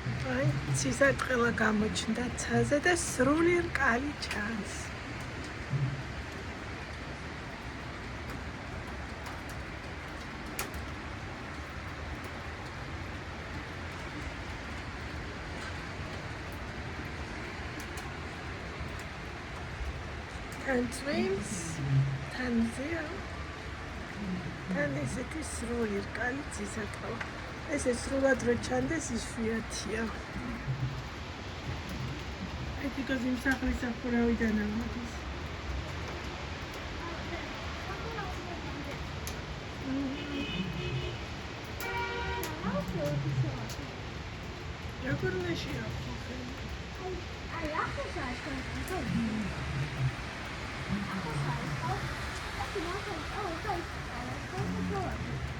აი, ცისარტყელა გამოჩნდა ცაზე და სრული რკალი ჩანს. თან წვიმს, თან ზეა. თან ესეთი სრული რკალი ცისარტყელა. ესე სრულად რო ჩანდეს იშვიათია. ეთიკოს იმ სახლის სახურავიდან ამოდის. როგორ ნაშია ხო? აი, ახლა შეიძლება. ახლა შეიძლება. ახლა